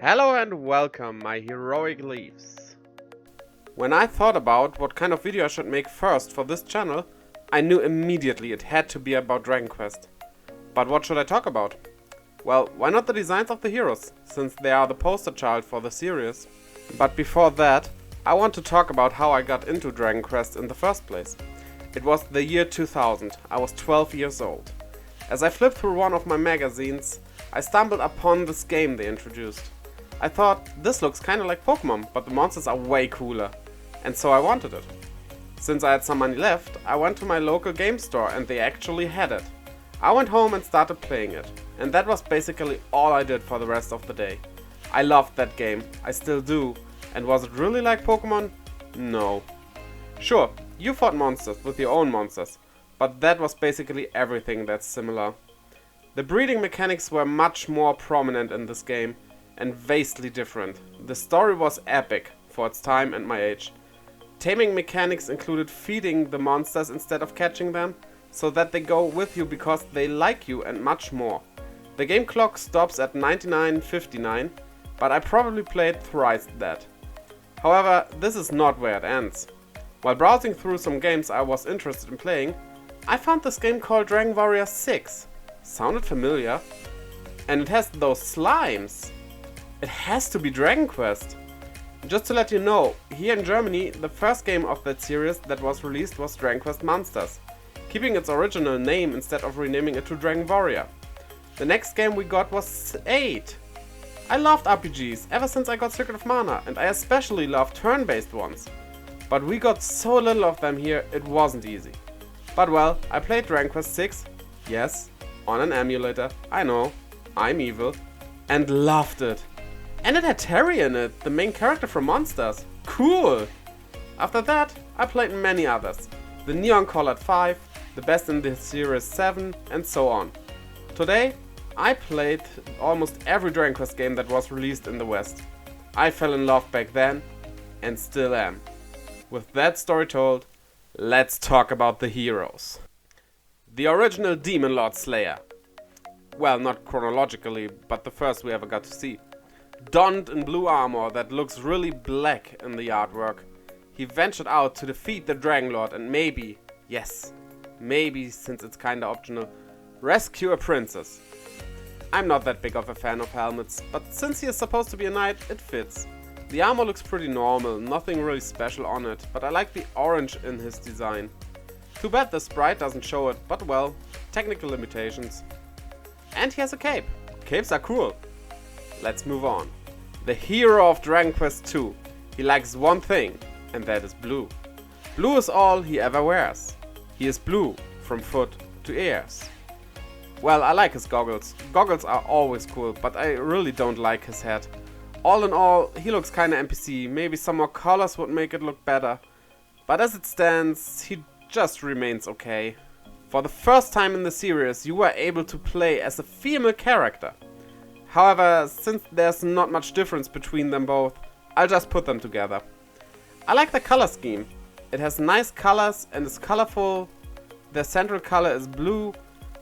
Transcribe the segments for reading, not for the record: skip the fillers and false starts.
Hello and welcome, my heroic leaves. When I thought about what kind of video I should make first for this channel, I knew immediately it had to be about Dragon Quest. But what should I talk about? Well, why not the designs of the heroes, since they are the poster child for the series. But before that, I want to talk about how I got into Dragon Quest in the first place. It was the year 2000, I was 12 years old. As I flipped through one of my magazines, I stumbled upon this game they introduced. I thought, this looks kinda like Pokemon, but the monsters are way cooler. And so I wanted it. Since I had some money left, I went to my local game store and they actually had it. I went home and started playing it. And that was basically all I did for the rest of the day. I loved that game, I still do. And was it really like Pokemon? No. Sure, you fought monsters with your own monsters, but that was basically everything that's similar. The breeding mechanics were much more prominent in this game, and vastly different. The story was epic for its time and my age. Taming mechanics included feeding the monsters instead of catching them, so that they go with you because they like you, and much more. The game clock stops at 99:59, but I probably played thrice that. However, this is not where it ends. While browsing through some games I was interested in playing, I found this game called Dragon Warrior 6. Sounded familiar. And it has those slimes. It has to be Dragon Quest. Just to let you know, here in Germany, the first game of that series that was released was Dragon Quest Monsters, keeping its original name instead of renaming it to Dragon Warrior. The next game we got was 8. I loved RPGs ever since I got Secret of Mana, and I especially loved turn-based ones. But we got so little of them here, it wasn't easy. But well, I played Dragon Quest 6, yes, on an emulator, I know, I'm evil, and loved it. And it had Terry in it, the main character from Monsters. Cool! After that, I played many others. The Neon Colored 5, the best in the series 7, and so on. Today, I played almost every Dragon Quest game that was released in the West. I fell in love back then, and still am. With that story told, let's talk about the heroes. The original Demon Lord Slayer. Well, not chronologically, but the first we ever got to see. Donned in blue armor that looks really black in the artwork, he ventured out to defeat the Dragon Lord and maybe, yes, maybe since it's kinda optional, rescue a princess. I'm not that big of a fan of helmets, but since he is supposed to be a knight, it fits. The armor looks pretty normal, nothing really special on it, but I like the orange in his design. Too bad the sprite doesn't show it, but well, technical limitations. And he has a cape. Capes are cool. Let's move on. The hero of Dragon Quest 2. He likes one thing, and that is blue. Blue is all he ever wears. He is blue from foot to ears. Well, I like his goggles. Goggles are always cool, but I really don't like his hat. All in all, he looks kinda NPC. Maybe some more colors would make it look better. But as it stands, he just remains okay. For the first time in the series, you were able to play as a female character. However, since there's not much difference between them both, I'll just put them together. I like the color scheme. It has nice colors and is colorful. Their central color is blue,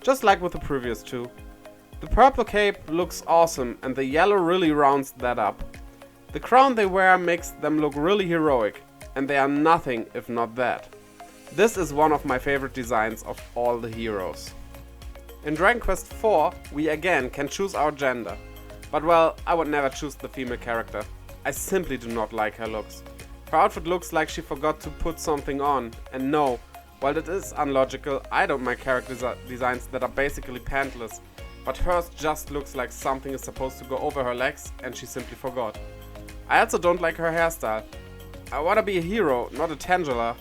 just like with the previous two. The purple cape looks awesome and the yellow really rounds that up. The crown they wear makes them look really heroic, and they are nothing if not that. This is one of my favorite designs of all the heroes. In Dragon Quest 4, we again can choose our gender. But well, I would never choose the female character. I simply do not like her looks. Her outfit looks like she forgot to put something on. And no, while it is unlogical, I don't like character designs that are basically pantless. But hers just looks like something is supposed to go over her legs and she simply forgot. I also don't like her hairstyle. I wanna be a hero, not a Tangela.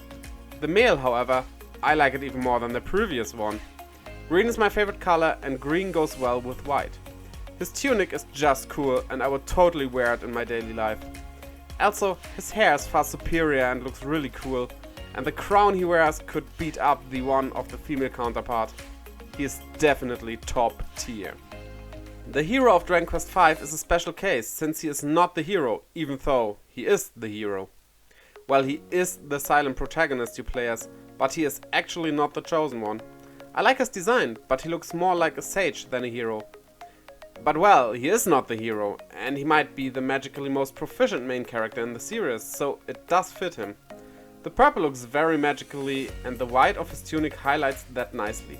The male, however, I like it even more than the previous one. Green is my favorite color and green goes well with white. His tunic is just cool and I would totally wear it in my daily life. Also, his hair is far superior and looks really cool, and the crown he wears could beat up the one of the female counterpart. He is definitely top tier. The hero of Dragon Quest V is a special case since he is not the hero, even though he is the hero. Well, he is the silent protagonist you play as, but he is actually not the chosen one. I like his design, but he looks more like a sage than a hero. But well, he is not the hero, and he might be the magically most proficient main character in the series, so it does fit him. The purple looks very magically, and the white of his tunic highlights that nicely.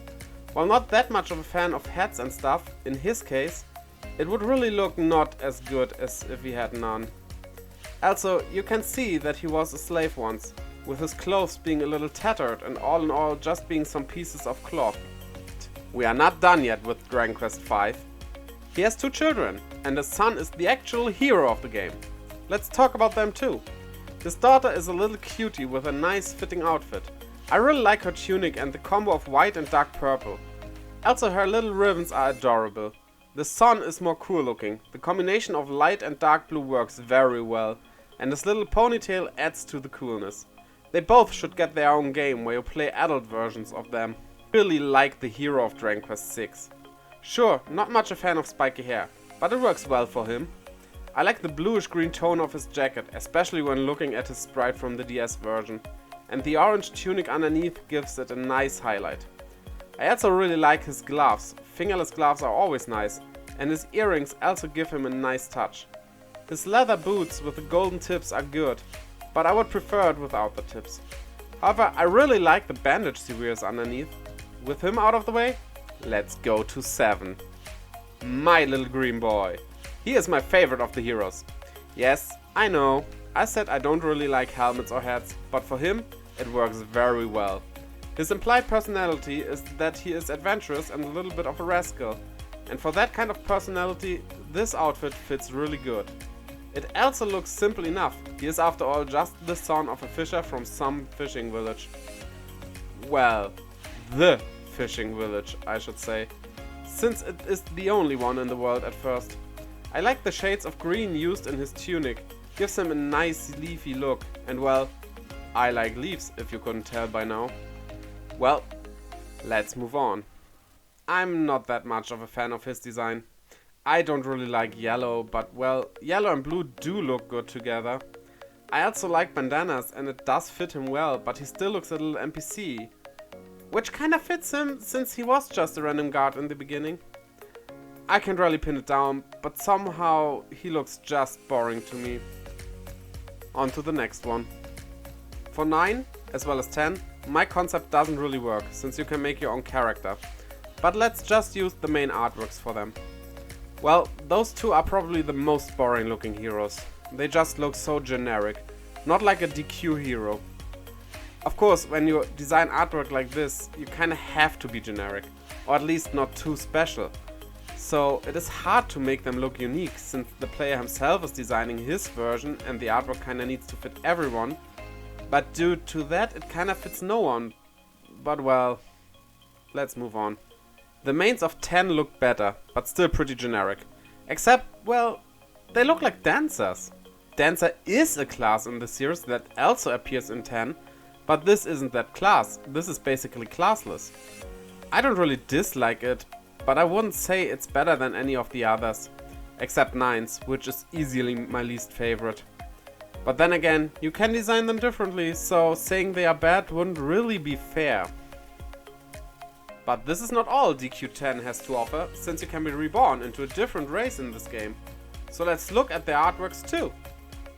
While not that much of a fan of hats and stuff, in his case, it would really look not as good as if he had none. Also, you can see that he was a slave once, with his clothes being a little tattered and all in all just being some pieces of cloth. We are not done yet with Dragon Quest V. He has 2 children, and his son is the actual hero of the game. Let's talk about them too. His daughter is a little cutie with a nice fitting outfit. I really like her tunic and the combo of white and dark purple. Also, her little ribbons are adorable. The son is more cool looking. The combination of light and dark blue works very well, and his little ponytail adds to the coolness. They both should get their own game where you play adult versions of them. I really like the hero of Dragon Quest VI. Sure, not much a fan of spiky hair, but it works well for him. I like the bluish green tone of his jacket, especially when looking at his sprite from the DS version, and the orange tunic underneath gives it a nice highlight. I also really like his gloves. Fingerless gloves are always nice, and his earrings also give him a nice touch. His leather boots with the golden tips are good, but I would prefer it without the tips. However, I really like the bandage he wears underneath. With him out of the way, let's go to 7. My little green boy. He is my favorite of the heroes. Yes, I know, I said I don't really like helmets or hats, but for him, it works very well. His implied personality is that he is adventurous and a little bit of a rascal. And for that kind of personality, this outfit fits really good. It also looks simple enough. He is after all just the son of a fisher from some fishing village. Well, the fishing village, I should say, since it is the only one in the world at first. I like the shades of green used in his tunic, gives him a nice leafy look, and well, I like leaves if you couldn't tell by now. Well, let's move on. I'm not that much of a fan of his design. I don't really like yellow, but well, yellow and blue do look good together. I also like bandanas and it does fit him well, but he still looks a little NPC. Which kinda fits him since he was just a random guard in the beginning. I can't really pin it down, but somehow he looks just boring to me. On to the next one. For 9, as well as 10, my concept doesn't really work, since you can make your own character. But let's just use the main artworks for them. Well, those 2 are probably the most boring looking heroes. They just look so generic, not like a DQ hero. Of course, when you design artwork like this, you kinda have to be generic, or at least not too special. So it is hard to make them look unique, since the player himself is designing his version and the artwork kinda needs to fit everyone. But due to that, it kinda fits no one. But well, let's move on. The mains of 10 look better, but still pretty generic. Except, well, they look like dancers. Dancer is a class in the series that also appears in 10, but this isn't that class. This is basically classless. I don't really dislike it, but I wouldn't say it's better than any of the others. Except 9's, which is easily my least favorite. But then again, you can design them differently, so saying they are bad wouldn't really be fair. But this is not all DQ10 has to offer, since you can be reborn into a different race in this game. So let's look at their artworks too.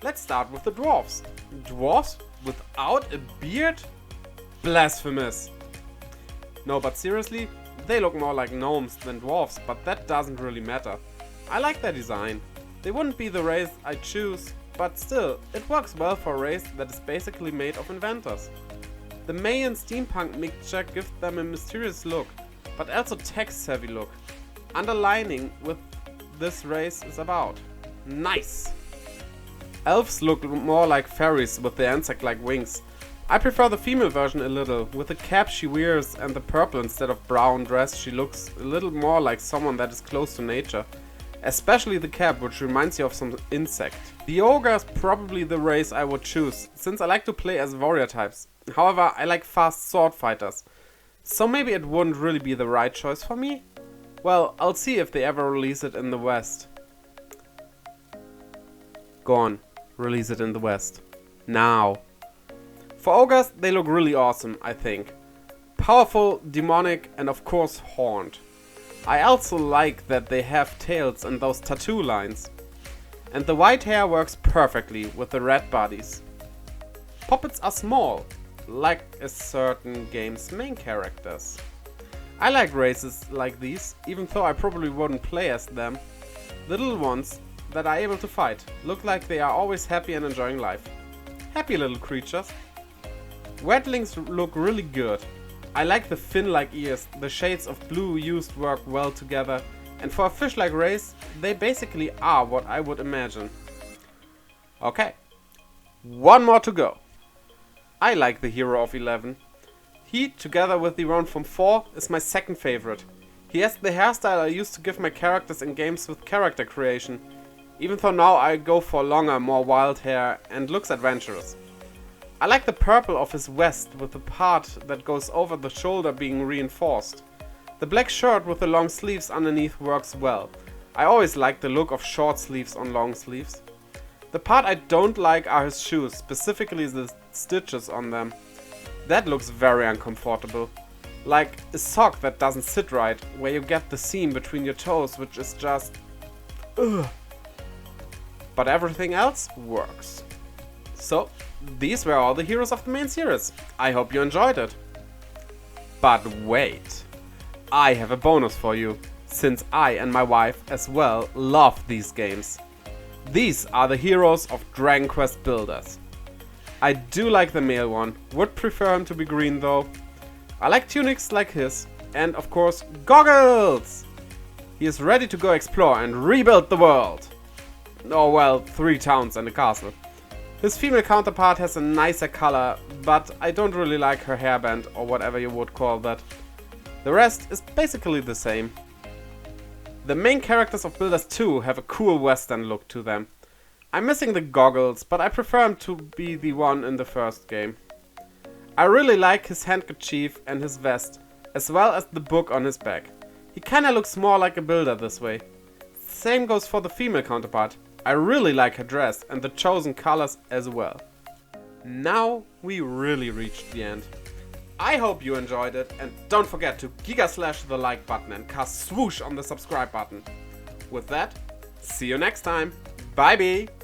Let's start with the dwarves. Dwarves without a beard? Blasphemous! No, but seriously, they look more like gnomes than dwarves, but that doesn't really matter. I like their design. They wouldn't be the race I choose, but still, it works well for a race that is basically made of inventors. The Mayan steampunk mixture gives them a mysterious look, but also tech-savvy look, underlining what this race is about. Nice! Elves look more like fairies with their insect-like wings. I prefer the female version a little. With the cap she wears and the purple instead of brown dress, she looks a little more like someone that is close to nature. Especially the cap, which reminds you of some insect. The ogre is probably the race I would choose, since I like to play as warrior types. However, I like fast sword fighters. So maybe it wouldn't really be the right choice for me? Well, I'll see if they ever release it in the West. Go on, release it in the West. Now. For ogres, they look really awesome, I think. Powerful, demonic, and of course horned. I also like that they have tails and those tattoo lines. And the white hair works perfectly with the red bodies. Puppets are small, like a certain game's main characters. I like races like these, even though I probably wouldn't play as them. The little ones that are able to fight look like they are always happy and enjoying life. Happy little creatures. Wetwings look really good. I like the fin-like ears, the shades of blue used work well together, and for a fish-like race, they basically are what I would imagine. Okay, one more to go. I like the hero of 11. He, together with the one from 4, is my second favorite. He has the hairstyle I used to give my characters in games with character creation, even though now I go for longer, more wild hair and looks adventurous. I like the purple of his vest with the part that goes over the shoulder being reinforced. The black shirt with the long sleeves underneath works well. I always like the look of short sleeves on long sleeves. The part I don't like are his shoes, specifically the stitches on them. That looks very uncomfortable. Like a sock that doesn't sit right, where you get the seam between your toes, which is just... ugh. But everything else works. So, these were all the heroes of the main series. I hope you enjoyed it. But wait, I have a bonus for you, since I and my wife as well love these games. These are the heroes of Dragon Quest Builders. I do like the male one, would prefer him to be green though. I like tunics like his, and of course goggles! He is ready to go explore and rebuild the world. Oh well, 3 towns and a castle. His female counterpart has a nicer color, but I don't really like her hairband or whatever you would call that. The rest is basically the same. The main characters of Builders 2 have a cool western look to them. I'm missing the goggles, but I prefer him to be the one in the first game. I really like his handkerchief and his vest, as well as the book on his back. He kinda looks more like a builder this way. Same goes for the female counterpart. I really like her dress and the chosen colors as well. Now we really reached the end. I hope you enjoyed it, and don't forget to giga slash the like button and cast swoosh on the subscribe button. With that, see you next time. Bye bye!